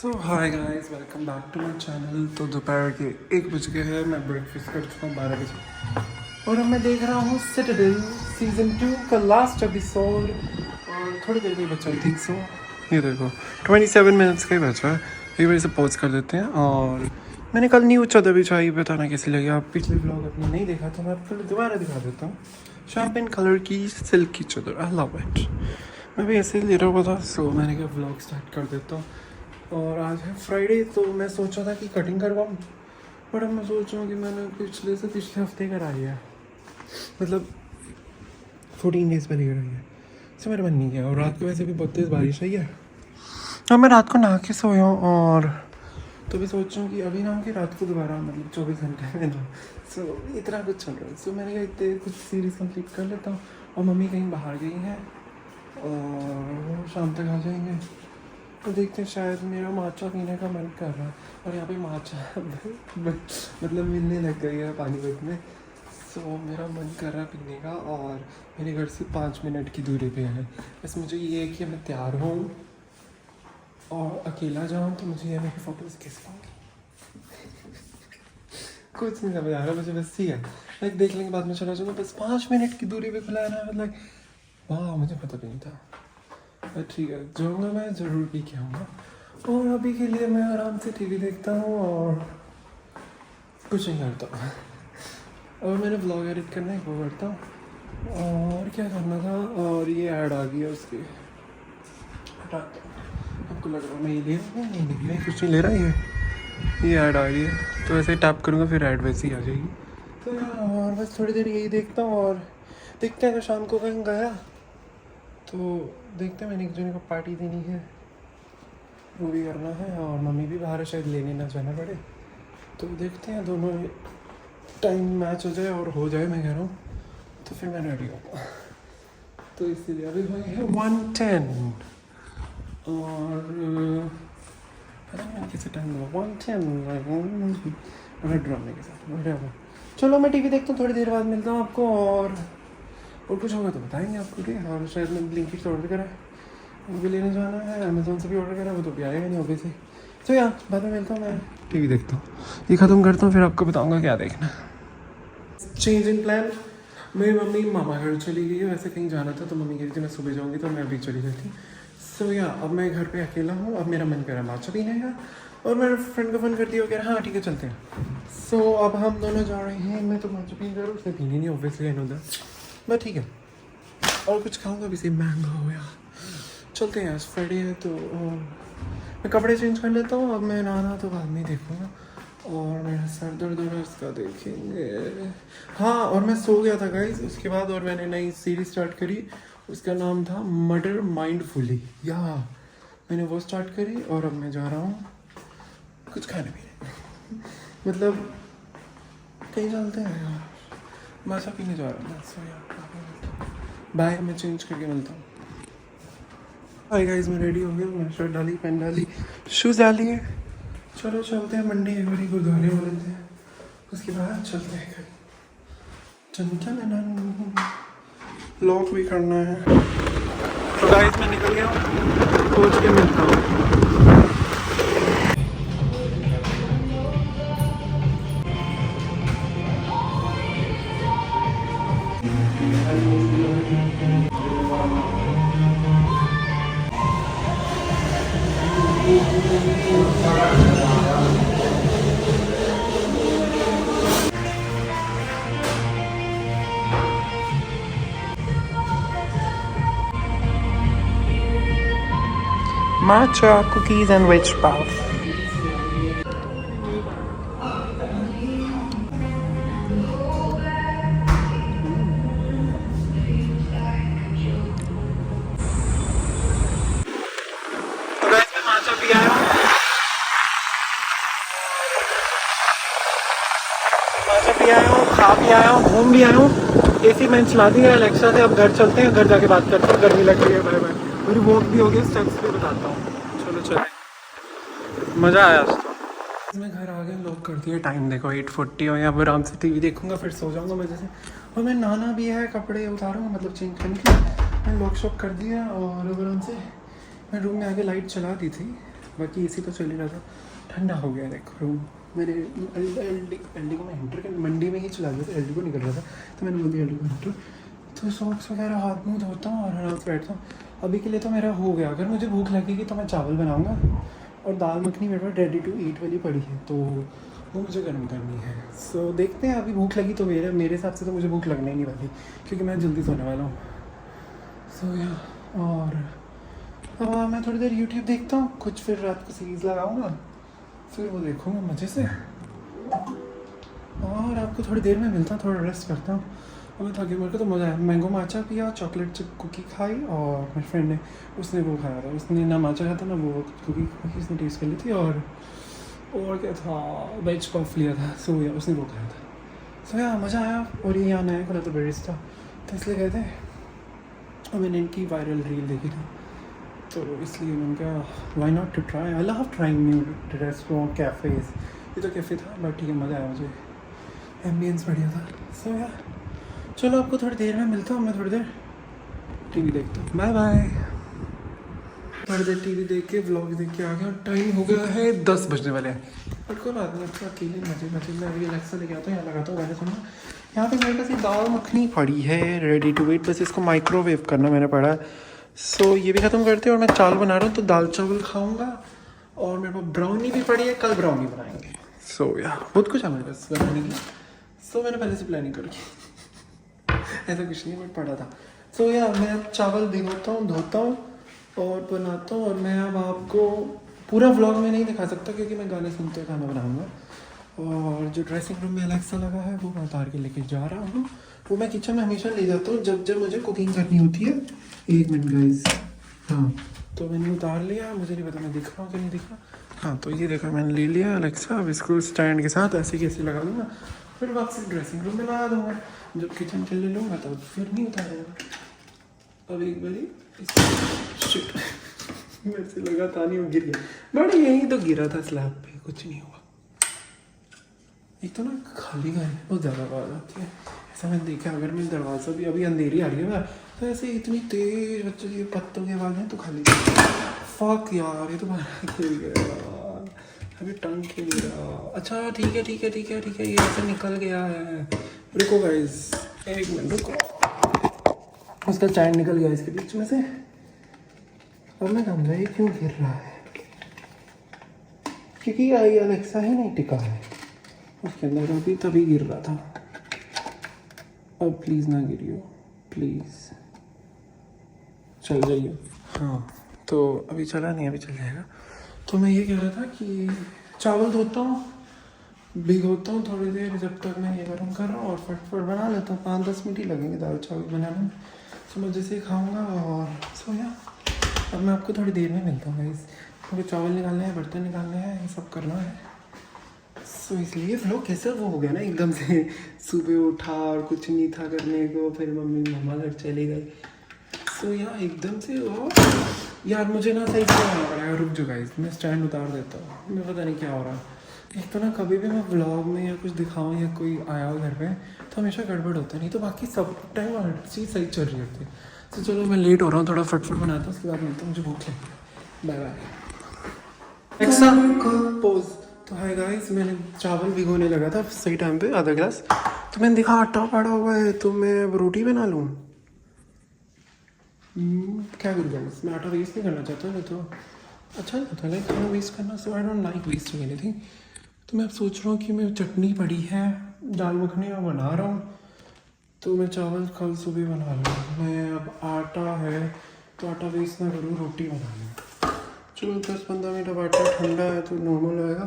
So hi guys, welcome back to my channel. तो दोपहर के 1 बज गए हैं, मैं ब्रेकफास्ट कर चुका हूँ 12 बजे और अब मैं देख रहा हूँ सिटाडेल सीज़न 2 का लास्ट एपिसोड और थोड़ी देर में बचा थी। सो ये देखो 27 मिनट्स का ही बचा है। एक बार इसे पॉज कर देते हैं। और मैंने कल न्यू चादर बिछाई, पता ना कैसी लगी। आप पिछले ब्लॉग अपनी नहीं देखा तो मैं फिर दोबारा दिखा देता हूँ। शैम्पेन कलर की सिल्क की चादर, आई लव इट। मैं भी ऐसे ही ले रहा हुआ था, सो मैंने कहा व्लॉग स्टार्ट कर देता हूँ। और आज है फ्राइडे, तो मैं सोचा था कि कटिंग करवाऊँ, बट अब मैं सोच रहा हूँ कि मैंने पिछले हफ्ते कराई है, मतलब 14 डेज़ पहले कराई है। सो मेरा मन नहीं किया। और रात को वैसे भी बहुत तेज़ बारिश आई है और मैं रात को नहा के सोया हूँ। और तो भी सोच रहा हूँ कि अभी ना कि रात को दोबारा मतलब 24 घंटे में ना। सो इतना कुछ चल रहा है। सो मैंने कहा इतने कुछ सीरीज़ कंप्लीट कर लेता हूँ। और मम्मी कहीं बाहर गई हैं और वो शाम तक आ जाएंगे, तो देखते हैं। शायद मेरा माचा पीने का मन कर रहा है और यहाँ पे माचा मतलब मिलने लग गई है पानीपत में। सो मेरा मन कर रहा है पीने का और मेरे घर से 5 मिनट की दूरी पे है। बस मुझे ये है कि मैं तैयार हूँ और अकेला जाऊँ तो मुझे ये मेरी फोटोज़ खींच पाऊँगी। कुछ नहीं समझ आ रहा मुझे, बस ही है लाइक देख लेंगे बाद में चला जाऊँगा। बस 5 मिनट की दूरी पे खुला है ना, मतलब वाह, मुझे पता भी नहीं था। ठीक है, जाऊँगा मैं ज़रूर पी के आऊँगा। और अभी के लिए मैं आराम से टीवी देखता हूँ और कुछ नहीं करता। और मैंने व्लॉग एडिट करना है, वो करता हूँ। और क्या करना था, और ये ऐड आ गई है उसकी, हटाता हूँ। आपको लग रहा है मैं ये ले रहा हूँ? नहीं, कुछ नहीं ले रहा। ये ऐड आ गई है, तो ऐसे टैप करूँगा फिर ऐड वैसे ही आ जाएगी। तो यार और बस थोड़ी देर यही देखता हूँ और देखते हैं। अगर शाम को कहीं गया तो देखते हैं। मैंने एक जने को पार्टी देनी है, वो भी करना है। और मम्मी भी बाहर है, शायद लेने ना जाना पड़े। तो देखते हैं, दोनों टाइम मैच हो जाए और हो जाए, मैं कह रहा हूँ, तो फिर मैं रेडी हूँ। तो इसीलिए अभी भाई है 1:10 और पता नहीं कैसे टाइम हुआ 1:10 ड्रामे के साथ whatever। चलो मैं टीवी देखता हूँ, थोड़ी देर बाद मिलता हूँ आपको। और कुछ होगा तो बताएंगे आपको, ठीक है। और शायद मैं ब्लिंकिट से ऑर्डर करा है, वो भी लेने जाना है। अमेज़ोन से भी ऑर्डर करा है, वो तो भी आएगा नहीं ऑब्वियसली। तो यार बाद में मिलता हूँ, मैं टीवी देखता हूँ, ये ख़त्म करता हूँ, फिर आपको बताऊँगा क्या देखना। Change in plan. मेरी मम्मी मामा घर चली गई है, वैसे कहीं जाना था तो मम्मी कह रही थी मैं सुबह जाऊँगी, तो मैं अभी चली जाती। सो या अब मैं घर पे अकेला हूँ। अब मेरा मन कर रहा है माचा पीने का, और मेरे फ्रेंड को फ़ोन कर दिया, कह रहा हाँ ठीक है चलते हैं। सो अब हम दोनों जा रहे हैं। मैं तो माचा पीने जा रहा हूँ, उसने पीनी नहीं obviously, I know that, but ठीक है। और कुछ खाऊंगा भी, से मैंगो हो या चलते हैं। आज फ्राइडे है तो मैं कपड़े चेंज कर लेता हूँ। अब मैं नहाना तो बाद में देखूँगा। और मेरा सर दर्द हो रहा है, उसका देखेंगे। हाँ, और मैं सो गया था गाइस उसके बाद, और मैंने नई सीरीज स्टार्ट करी, उसका नाम था मर्डर माइंडफुली। या मैंने वो स्टार्ट करी और अब मैं जा रहा हूँ कुछ खाने पीने, मतलब कहीं चलते हैं यार, माचा पीने जा रहा हूँ। सो यार बाय, मैं चेंज करके मिलता हूँ। हाय गाइस, मैं रेडी हो गया। मैं शर्ट डाली, पेन डाली, शूज़ डाली है। चलो चलते हैं मंडी, एक बारी गुरुद्वारे हो लेते हैं, उसके बाद चलते हैं कहीं। चन चन लॉक भी करना है। तो गाइस मैं निकल गया, सोच के मिलता हूँ। Matcha cookies and veg puff. तो गाइस मैं माचा पी आया हूँ, खा भी आया हूँ, घूम भी आया हूँ। एसी मैंने चला दी है अलेक्सा से। अब घर चलते हैं, घर जाके बात करते हैं। गर्मी लग रही है, बाय बाय। मेरी वॉक भी हो गई, स्टेप्स भी बताता हूँ। चलो चले, मज़ा आया आज तो। मैं घर आ गया, लॉक कर दिया। टाइम देखो 8:40 और यहाँ पर आराम से टीवी देखूंगा, फिर सो जाऊँगा मज़े से। और मैं नहाना भी है, कपड़े उतारूँगा, मतलब चेंज करने के लिए। मैं लॉक शॉक कर दिया और आराम से मैं रूम में आके लाइट चला दी थी बाकी एसी तो चल ही रहा था। ठंडा हो गया देखो रूम। मैंने एल डी को मैं एंटर कर मंडी में ही चला गया था, एल डी को निकल रहा था तो मैंने बोल दिया एल डी को एंटर। तो सॉक्स वगैरह हाथ मुँह धोता हूँ और आराम से बैठता हूँ। अभी के लिए तो मेरा हो गया। अगर मुझे भूख लगेगी तो मैं चावल बनाऊँगा और दाल मखनी मेरे पास रेडी टू ईट वाली पड़ी है तो वो मुझे गर्म करनी है। सो देखते हैं, अभी भूख लगी तो मेरे हिसाब से तो मुझे भूख लगने ही नहीं वाली क्योंकि मैं जल्दी सोने वाला हूँ। सो या और मैं थोड़ी देर यूट्यूब देखता हूँ कुछ, फिर रात को सीरीज़ लगाऊंगा, फिर वो देखूँगा मज़े से और आपको थोड़ी देर में मिलता हूँ। थोड़ा रेस्ट करता हूँ और मैं थकी, मेरे को तो मज़ा आया। मैंगो माचा पिया, चॉकलेट चिप कुकी खाई और मेरे फ्रेंड ने उसने वो खाया था, उसने ना माचा खाया था ना वो कुकी उसने टेस्ट कर ली थी और क्या था वेज पफ लिया था। सो या उसने वो खाया था। सो या मज़ा आया। और ये यहाँ नया खुला तो बेरिस्टा तो इसलिए गए थे और मैंने इनकी वायरल रील देखी थी तो इसलिए मैंने कहा why not to try. I love trying new restaurant cafes. ये तो कैफ़े था बट ठीक है, मज़ा आया मुझे, एम्बियंस बढ़िया था। सो या चलो आपको थोड़ी देर में मिलता हूँ। मैं थोड़ी देर टीवी देखता हूँ। Bye bye. थोड़ी देर टीवी देख के व्लॉग देख के आ गया और टाइम हो गया है 10 बजने वाले हैं। बट कोई बात नहीं, अच्छा अकेले मजे में अभी एलेक्सा लेके आता हूँ, यहाँ लगाता हूँ गाने सुनना। यहाँ पे मेरे पास ये दाल मखनी पड़ी है रेडी टू ईट, बस इसको माइक्रोवेव करना मैंने पड़ा है। सो ये भी ख़त्म करते हैं और मैं चावल बना रहा हूँ तो दाल चावल खाऊँगा। और मेरे पास ब्राउनी भी पड़ी है, कल ब्राउनी बनाएंगे। सो या बहुत कुछ है मेरे पास बनाने की। सो मैंने पहले से प्लानिंग कर ली ऐसा कुछ नहीं बट पड़ा था। सो या मैं अब चावल भिगोता हूँ, धोता हूँ और बनाता हूँ। और मैं अब आपको पूरा व्लॉग में नहीं दिखा सकता क्योंकि मैं गाने सुनते हुए खाना बनाऊँगा। और जो ड्रेसिंग रूम में एलेक्सा लगा है वो मैं उतार के लेके जा रहा हूँ। वो मैं किचन में हमेशा ले जाता हूँ जब मुझे कुकिंग करनी होती है। एक मिनट गाइस, हाँ तो मैंने उतार लिया, मुझे नहीं पता मैं दिख रहा हूँ कि नहीं दिख रहा। हाँ तो ये देखो मैंने ले लिया एलेक्सा। अब इसको स्टैंड के साथ ऐसे कैसे लगा दूँगा, फिर वापस ड्रेसिंग रूम में लगा दूँगा। जब किचन के लिए लूँगा तब फिर नहीं उतारूँगा। अब एक बारी शिट मेरे से लगा था नहीं, वो गिर गया बट यहीं तो गिरा था स्लैब पे, कुछ नहीं हुआ। एक तो ना खाली घर है, बहुत ज़्यादा आवाज़ आती है ऐसा मैंने देखा। अगर मैं दरवाज़ा भी अभी अंधेरी आ रही है ना तो ऐसे इतनी तेज़ बच्चों की पत्तों की आवाज़ है तो खाली फक यार, ये तो खेल गया अभी टंग खेल गया। अच्छा ठीक है ठीक है ठीक है ठीक है, ये ऐसे निकल गया है। रुको गाइस एक मिनट रुको, उसका चैन निकल गया इसके बीच में से। अब मैं समझा ये क्यों गिर रहा है, क्योंकि आई एलेक्सा ही नहीं टिका है उसके अंदर, अभी तभी गिर रहा था। अब प्लीज़ ना गिरियो प्लीज़, चल जाइए। हाँ तो अभी चला नहीं, अभी चल जाएगा। तो मैं ये कह रहा था कि चावल धोता हूँ, भिगोता हूँ थोड़ी देर जब तक मैं ये गर्म कर रहा हूँ और फटफट बना लेता हूँ। 5-10 मिनट ही लगेंगे दाल चावल बनाने में। सो मैं जैसे ही खाऊँगा और सो या अब मैं आपको थोड़ी देर में मिलता हूँ गाइस, क्योंकि चावल निकालने हैं, बर्तन निकालने हैं, ये सब करना है। सो इसलिए व्लॉग कैसे वो हो गया ना एकदम से, सुबह उठा और कुछ नहीं था करने को, फिर मम्मी मामा घर चले गए। सो यार एकदम से वो यार मुझे ना सही से आना पड़ेगा। रुक जाओ गाइस, मैं स्टैंड उतार देता हूँ, मैं पता नहीं क्या हो रहा है। एक तो ना कभी भी मैं व्लॉग में या कुछ दिखाऊँ या कोई आया हो घर पे तो हमेशा गड़बड़ होता है, नहीं तो बाकी सब टाइम हर चीज़ सही चल रही होती है। तो चलो मैं लेट हो रहा हूँ, थोड़ा फटफट बनाता हूँ, उसके बाद मिलता हूँ, मुझे भूख लगी। Bye bye. पोज। तो हाय गाइस, मैंने चावल भिगोने लगा था सही टाइम पे, आधा गिलास। तो मैंने देखा आटा पड़ा हुआ है तो मैं अब रोटी बना लूँ। क्या करूँ गाइस, मैं आटा वेस्ट नहीं करना चाहता, नहीं तो अच्छा नहीं होता लाइक खाना वेस्ट करना। So I don't like wasting anything. तो मैं अब सोच रहा हूँ कि मैं चटनी पड़ी है, दाल मखनी मैं बना रहा हूँ तो मैं चावल कल सुबह बना लूँ। मैं अब आटा है तो आटा वेस्ट ना करूँ, रोटी बना लूँ। चलो 10-15 मिनट, अब आटा ठंडा है तो नॉर्मल होएगा।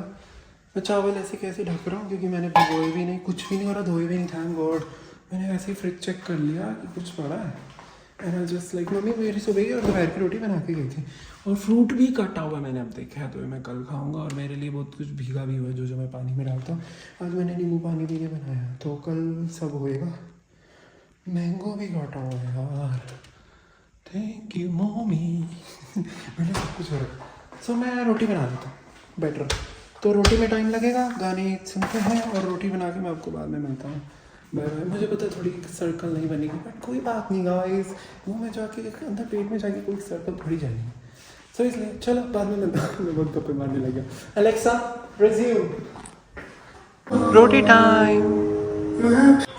मैं चावल ऐसे कैसे ढक रहा हूँ क्योंकि मैंने भिगोए भी नहीं, कुछ भी नहीं हो रहा, धोए भी नहीं, थैंक गॉड। मैंने ऐसे ही फ्रिज चेक कर लिया कि कुछ पड़ा है एंड जस्ट लाइक मम्मी मेरी सुबह ही और दोपहर की रोटी बना के गई थी। और फ्रूट भी कटा हुआ मैंने अब देखा है तो मैं कल खाऊंगा। और मेरे लिए बहुत कुछ भीगा भी हुआ है जो मैं पानी में डालता हूँ। आज मैंने नींबू पानी भी नहीं बनाया तो कल सब होएगा। मैंगो भी काटा हुआ है यार, थैंक यू मम्मी मैंने सब कुछ हो रखा। सो मैं रोटी बना देता हूँ बेटर, तो रोटी में टाइम लगेगा, गाने सुनते हैं और रोटी बना के मैं आपको बाद में मिलता हूँ। Bye bye. मुझे पता है थोड़ी सर्कल नहीं बनेगी बट कोई बात नहीं गाइस, मुँह में जाके अंदर पेट में जाके कोई सर्कल थोड़ी जाएगी। सो इसलिए चलो बाद में मिलता हूँ। मैं बहुत गप्पे मारने लग गया। एलेक्सा रिज्यूम रोटी टाइम।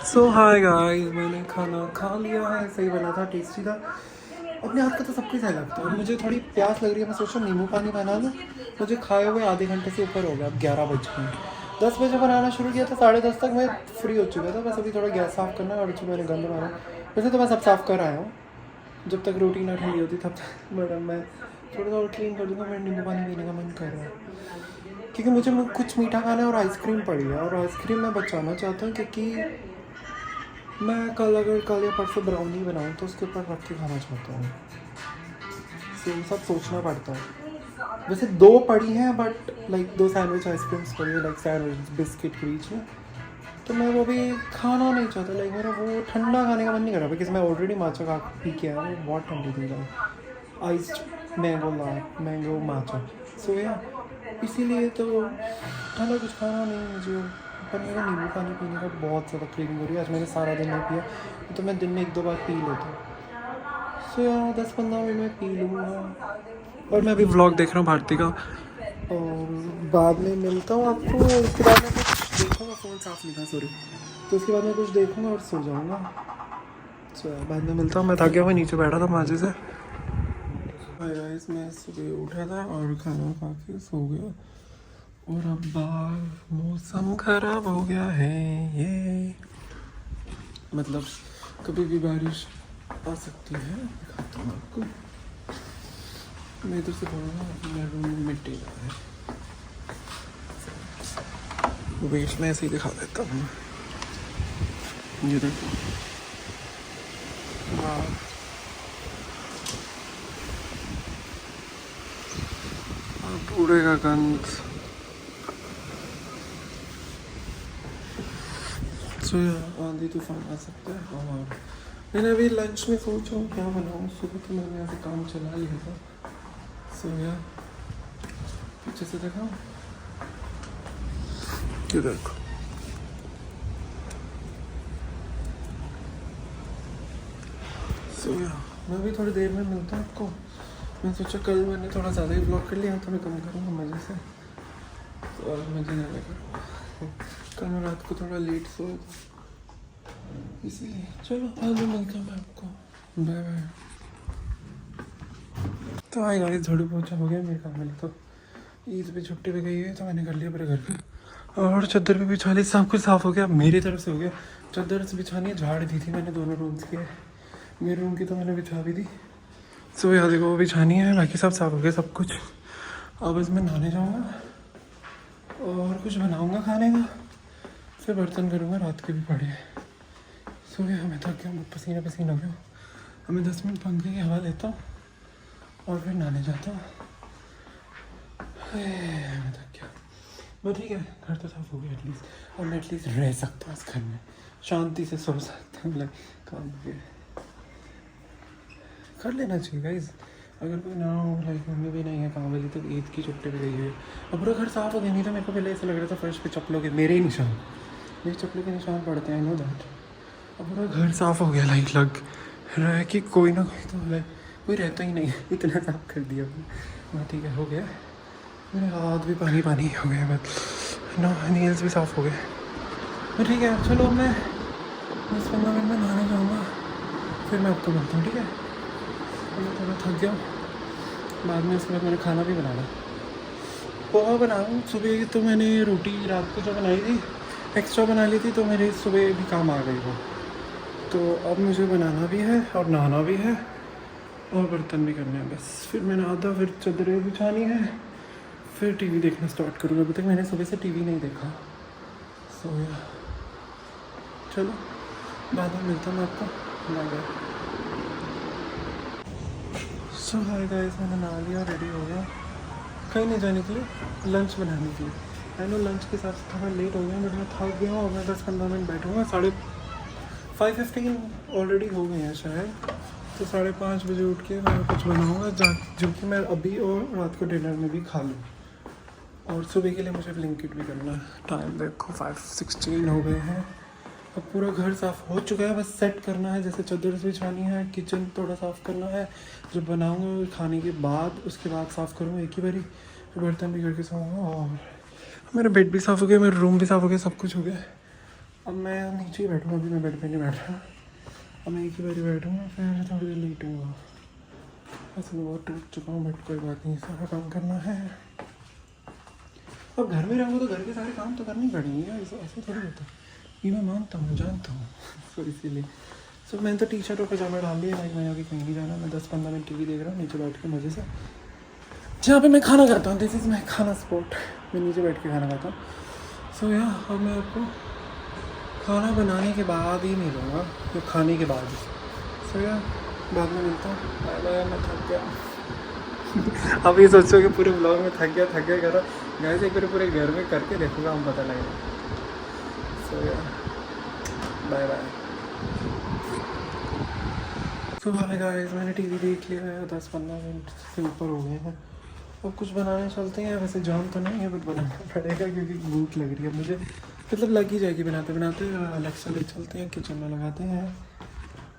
सो हाय गाइस, मैंने खाना खा लिया है, सही बना था, टेस्टी था। अपने हाथ का तो सब कुछ सही लगता है। मुझे थोड़ी प्यास लग रही है, मैं सोच रहा हूँ नींबू पानी बना लूँ। मुझे खाए हुए आधे घंटे से ऊपर हो गया, अब 11 बज गए। 10 बजे बनाना शुरू किया था, 10:30 तक मैं फ्री हो चुका था। बस अभी थोड़ा गैस साफ़ करना है और मैंने गंद मारा। वैसे तो मैं सब साफ़ कर आया हूँ, जब तक रोटी ना ठंडी होती तब तक। मैडम मैं थोड़ा सा और क्लीन कर दूँगा। मैं नींबू पानी पीने का मन कर रहा है क्योंकि मुझे कुछ मीठा खाना है और आइसक्रीम पड़ी है। और आइसक्रीम मैं बचाना चाहता हूँ क्योंकि मैं कल या परसों ब्राउनी बनाऊँ तो उसके ऊपर रख के खाना चाहता हूँ। सब सोचना पड़ता है। वैसे 2 पड़ी हैं बट लाइक 2 सैंडविच आइसक्रीम्स पड़ी है, लाइक सैंडविच बिस्किट के बीच में। तो मैं वो भी खाना नहीं चाहता, लाइक मेरा वो ठंडा खाने का मन नहीं कर रहा बिकॉज मैं ऑलरेडी माचा खा पी के आया, वो बहुत ठंडी थी लाइक आइस्ड मैंगो माचा। सो या इसीलिए तो ठंडा कुछ खाना नहीं मुझे। पर मेरा नींबू पानी पीने का बहुत ज़्यादा क्रेविंग हो रही है। आज मैंने सारा दिन नहीं पिया, तो मैं दिन में 1-2 बार पी लेता हूँ। सो यार 10-15 मिनट में पी लूँगा। और मैं अभी व्लॉग देख रहा हूँ भारती का, और बाद में मिलता हूँ आपको। उसके बाद में कुछ देखूँगा, फ़ोन साफ लिखा सॉरी, तो उसके बाद में कुछ देखूँगा और सो जाऊँगा। सो बाद में मिलता हूँ। मैं थक गया, मैं नीचे बैठा था माजे से। गाइस मैं सुबह उठा था और खाना खा के सो गया, और अब बाहर मौसम ख़राब हो गया है। ये मतलब कभी भी बारिश आ सकती है। दिखाता हूँ आपको, मैं इधर से बोलूँगा। मेरा रूम में मिट्टी है, वेट में ऐसे ही दिखा देता हूँ। ये देखो, हाँ पूरे का गंद। सो आंधी तूफान आ सकता है। और मैंने अभी लंच में सोचा हूँ क्या बनाऊँ। सुबह तो मैंने ऐसे काम चला लिया था। सो यार पीछे से देखा, ये देखो। सो यार मैं भी थोड़ी देर में मिलता हूँ आपको। मैं सोचा कल मैंने थोड़ा ज़्यादा ही ब्लॉग कर लिया, थोड़ा कम करूँगा मज़े से, तो और मज़े नहीं करूँगा। कल मैं रात को थोड़ा लेट सोया था इसीलिए। चलो आज मैं मिलता हूँ मैं आपको, बाय बाय। तो आए गाइस, झाड़ू पोछा हो गया मेरे काम में। तो ईद पे छुट्टी पे गई है तो मैंने कर लिया पूरे घर पे, और चादर भी बिछा ली, सब कुछ साफ़ हो गया मेरी तरफ से हो गया। चादर से बिछानी है, झाड़ दी थी मैंने दोनों रूम्स के, मेरे रूम की तो मैंने बिछा भी दी। सो यहाँ देखो वो बिछानी है, बाकी सब साफ़ हो गया सब कुछ। अब बस मैं नहाने जाऊँगा और कुछ बनाऊँगा खाने का, फिर बर्तन करूँगा, रात के भी पड़े हैं। सो गया, मैं थक गया, पसीना पसीना हो गया। अब मैं 10 मिनट पंखे की हवा लेता हूँ और फिर नहाने जाता हूँ। मैं थक गया, बट ठीक है, घर तो साफ हो गया एटलीस्ट। और मैं एटलीस्ट रह सकता हूँ इस घर में, शांति से सो सकता हूँ। लाइक काम हो गया, कर लेना चाहिए गाइज। अगर कोई ना हो, लाइक मम्मी भी नहीं है काम वाली, तो ईद की छुट्टी पे गई है। अब पूरा घर साफ़ हो गया। नहीं तो मेरे को पहले ऐसा लग रहा था फर्श पे चप्पलों के मेरे ही निशान, मेरे चप्पलों के निशान पड़ते हैं, आई नो दैट। अब पूरा घर साफ़ हो गया, लाइक लग रहा है कि कोई ना कोई तो लाइक कोई रहता ही नहीं, इतना साफ कर दिया मैं। ठीक है, हो गया। मेरे हाथ भी पानी पानी हो गए, बट नो नील्स भी साफ़ हो गए। ठीक है चलो, मैं 10-15 मिनट में नहाने जाऊँगा, फिर मैं आपको मिलता हूँ, ठीक है। मैं थोड़ा थक गया, बाद में उसके बाद मैंने खाना भी बनाना, पोहा बनाऊँ। सुबह तो मैंने रोटी रात को जो बनाई थी एक्स्ट्रा बना ली थी, तो मेरे सुबह भी काम आ गई वो। तो अब मुझे बनाना भी है और नहाना भी है और बर्तन भी करने हैं बस। फिर मैं नहाता, फिर चादरें बिछानी है, फिर टीवी देखना स्टार्ट करूँगा। अभी तक मैंने सुबह से टीवी नहीं देखा। सो या चलो बाद में मिलता हूँ मैं आपको, बाय बाय। सो हाय गाइस, मैंने नहा लिया, रेडी हो गया कहीं नहीं जाने के लिए, लंच बनाने के लिए। आई नो लंच के साथ थोड़ा लेट हो गया, बट मैं थक गया और मैं 10-15 मिनट बैठूँगा। 5:15 ऑलरेडी हो गए हैं शायद, तो 5:30 बजे उठ के मैं कुछ बनाऊँगा जो कि मैं अभी और रात को डिनर में भी खा लूँ। और सुबह के लिए मुझे ब्लिंकिट भी करना है। टाइम देखो 5:16 हो गए हैं, अब पूरा घर साफ़ हो चुका है, बस सेट करना है, जैसे चादर बिछानी है, किचन थोड़ा साफ़ करना है। जब बनाऊँगा खाने के बाद उसके बाद साफ़ करूँगा एक ही बारी, फिर बर्तन भी करके सोऊंगा। और मेरा बेड भी साफ़ हो गया, मेरा रूम भी साफ़ हो गया, सब कुछ हो गया। अब मैं नीचे ही बैठूँगा, अभी मैं बेड पे नहीं बैठ रहा। अब मैं एक ही बारी बैठूँगा, फिर थोड़ी देर लेटूँगा। बस मैं बहुत टूट चुका हूँ, बट कोई बात नहीं, सारा काम करना है। अब घर में रहूँगा तो घर के सारे काम तो करने ही पड़ेंगे, ऐसा थोड़ी होता है। ये मैं मानता हूँ, जानता हूँ। सो इसीलिए मैंने तो टी शर्ट और पजामा डाल लिया। लाइक मैं अभी कहीं नहीं जाना, मैं 10-15 मिनट टीवी देख रहा हूँ नीचे बैठ के मज़े से, जहाँ पे मैं खाना खाता हूँ। दिस इज़ माई खाना स्पॉट, मैं नीचे बैठ के खाना खाता हूँ। सो या अब मैं आपको खाना बनाने के बाद ही मिलूँगा, तो खाने के बाद ही। सो या बाद में मिलता हूँ। बाय बाय, मैं थक गया। अब ये सोचो कि पूरे ब्लॉग में थक गया कर रहा। गाइस एक बार पूरे घर में करके देखूँगा, हम पता लगेगा। सो या बाय बाय। तो हाय गाइस, मैंने टीवी देख लिया है, 10-15 मिनट से ऊपर हो गए हैं। अब कुछ बनाने चलते हैं। वैसे जान तो नहीं है, बट बनाना पड़ेगा क्योंकि भूख लग रही है मुझे, मतलब लग ही जाएगी बनाते बनाते। अलेक्सा ले चलते हैं, किचन में लगाते हैं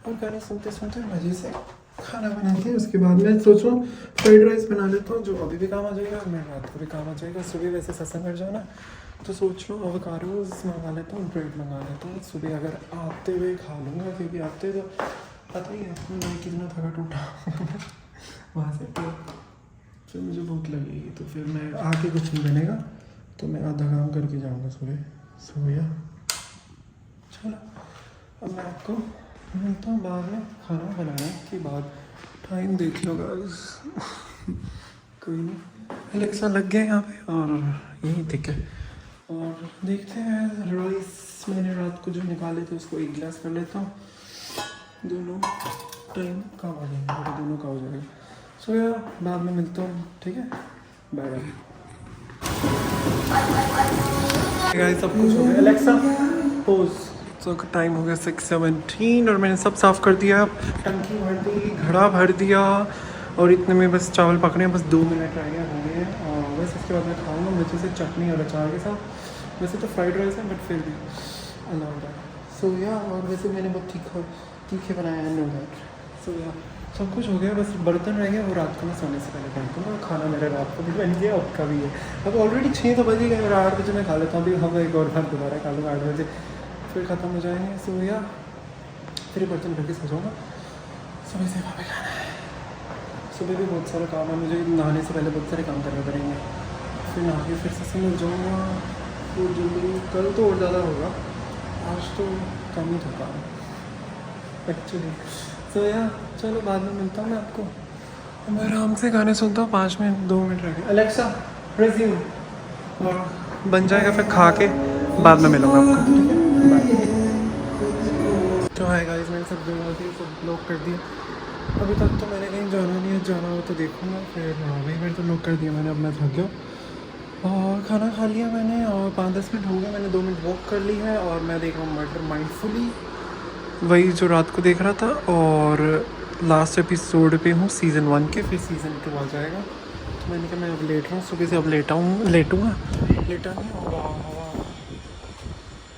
और गाने सुनते सुनते मज़े से खाना बनाते हैं। उसके बाद मैं सोच रहा हूँ फ्राइड राइस बना लेता हूँ, जो अभी भी काम आ जाएगा, मैं रात को भी काम आ जाएगा। सुबह वैसे सत्संग कर जाना, तो सोच रहा हूँ अवकारोज मंगा लेता हूँ, ब्रेड मंगा लेता हूँ। सुबह अगर आते हुए खा लूँगा, क्योंकि आते तो पता ही है मैं कितना थका टूटा वहाँ से। तो फिर मुझे भूख लगेगी, तो फिर मैं आके कुछ नहीं बनेगा, तो मैं आधा काम करके जाऊँगा सुबह। सोया चलो, अब मैं आपको मिलता हूँ बाद में खाना बनाने के बाद। टाइम देख लो गाइस। कोई नहीं, अलेक्सा लग गया यहाँ पे और यही ठीक है। और देखते हैं, राइस मैंने रात को जो निकाले थे उसको एक गिलास कर लेता हूँ, दोनों टाइम काम आ जाएंगे, दोनों का हो जाएगा। सो यार बाद में मिलता हूँ, ठीक है, बाय बाय। गाइस सब कुछ हो गया, अलेक्सा पोज। सो टाइम हो गया 6:17 और मैंने सब साफ़ कर दिया, टंकी भर दी, घड़ा भर दिया और इतने में बस चावल पकने हैं, बस 2 मिनट रह गए हो गए हैं। और बस इसके बाद मैं खाऊंगा मुझे से चटनी और अचार के साथ। वैसे तो फ्राइड राइस है, बट फिर भी अलाउड है। सो या और वैसे मैंने बहुत तीखे बनाया है, नो दैट। सो या सब कुछ हो गया, बस बर्तन रह गए, वो रात को मैं सोने से पहले कर दूँगा। खाना मेरा रात को भी बन गया, अब का भी है। अब ऑलरेडी 6 तो बज ही गए, 8 बजे मैं खा लेता हूँ। अभी हम एक और बार दोबारा खा लूँगा 8 बजे, फिर ख़त्म हो जाएंगे। सो या फिर बर्तन करके सो जाऊँगा। सुबह से वहाँ पे खाना है, सुबह भी बहुत सारा काम है मुझे, नहाने से पहले बहुत सारे काम करने पड़ेंगे। फिर नहा के फिर से समझ जाऊँगा, फिर जल्दी कल तो और ज़्यादा होगा, आज तो कम ही था काम एक्चुअली। तो यार चलो बाद में मिलता हूँ मैं आपको। मैं आराम से गाने सुनता हूँ, 5 मिनट 2 मिनट रह गए। अलेक्सा रिज्यूम, और बन जाएगा फिर खा के बाद में मिलूँगा आपको, ठीक है, बाय। तो है गाइस, मैंने सब जगह दी, सब ब्लॉक कर दिया। अभी तक तो मैंने कहीं जाना नहीं है, जाना हो तो देखूँगा फिर। वहीं पर तो लॉक कर दिया मैंने, अब मैं थक गया। और खाना खा लिया मैंने और 5-10 मिनट हो गए, मैंने 2 मिनट वॉक कर ली है और मैं देख रहा हूँ मर्डर माइंडफुली, वही जो रात को देख रहा था। और लास्ट एपिसोड पे हूँ सीज़न 1 के, फिर सीज़न 2 आ जाएगा। तो मैंने कहा मैं अब लेट रहा हूँ, सुबह से अब लेटूँगा लेटा नहीं होगा।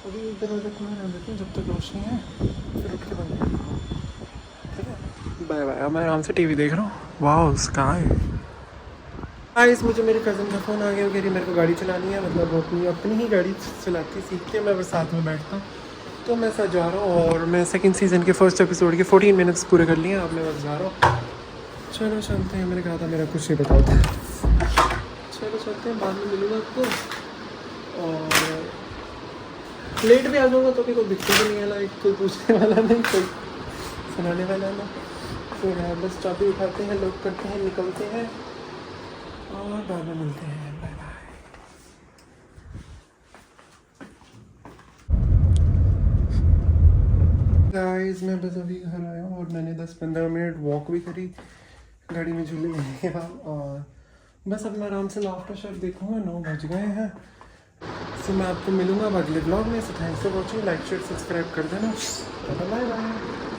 अभी एक दरवाज़ा खुला रहने देते हैं जब तक रोशनी है, फिर उठ के बंद कर दूँगा, ठीक है, बाय बाय। अब मैं आराम से टीवी देख रहा हूँ। वाह स्काई गाइस, मुझे मेरे कज़न का फ़ोन आ गया, वो कह रही मेरे को गाड़ी चलानी है, मतलब अपनी ही गाड़ी चलाती सीख के, मैं बस साथ में बैठता हूँ। तो मैं साथ जा रहा हूँ और मैं सेकंड सीज़न के फर्स्ट एपिसोड के 14 मिनट्स पूरे कर लिए, अब मैं बस जा रहा हूँ। चलो चलते हैं, मैंने कहा था मेरा कुछ नहीं बताओ था। चलो चलते हैं, बाद में मिलूँगा आपको। और लेट भी आ जाऊँगा तो भी कोई दिक्कत नहीं है, लाइक कोई पूछने वाला नहीं, कोई सुनाने वाला नहीं। तो यार बस चाबी उठाते हैं, लॉक करते हैं, निकलते हैं और बाद में मिलते हैं, बाय बाय। गाइस मैं बस अभी घर आया हूँ और मैंने 10-15 मिनट वॉक भी करी गाड़ी में झूले लेने के बाद, और बस अब मैं आराम से लाफ्टर शेफ देखूँगा। 9 बज गए हैं। तो मैं आपको मिलूँगा अब अगले ब्लॉग में। So thanks for watching, like share subscribe कर देना, बाय बाय।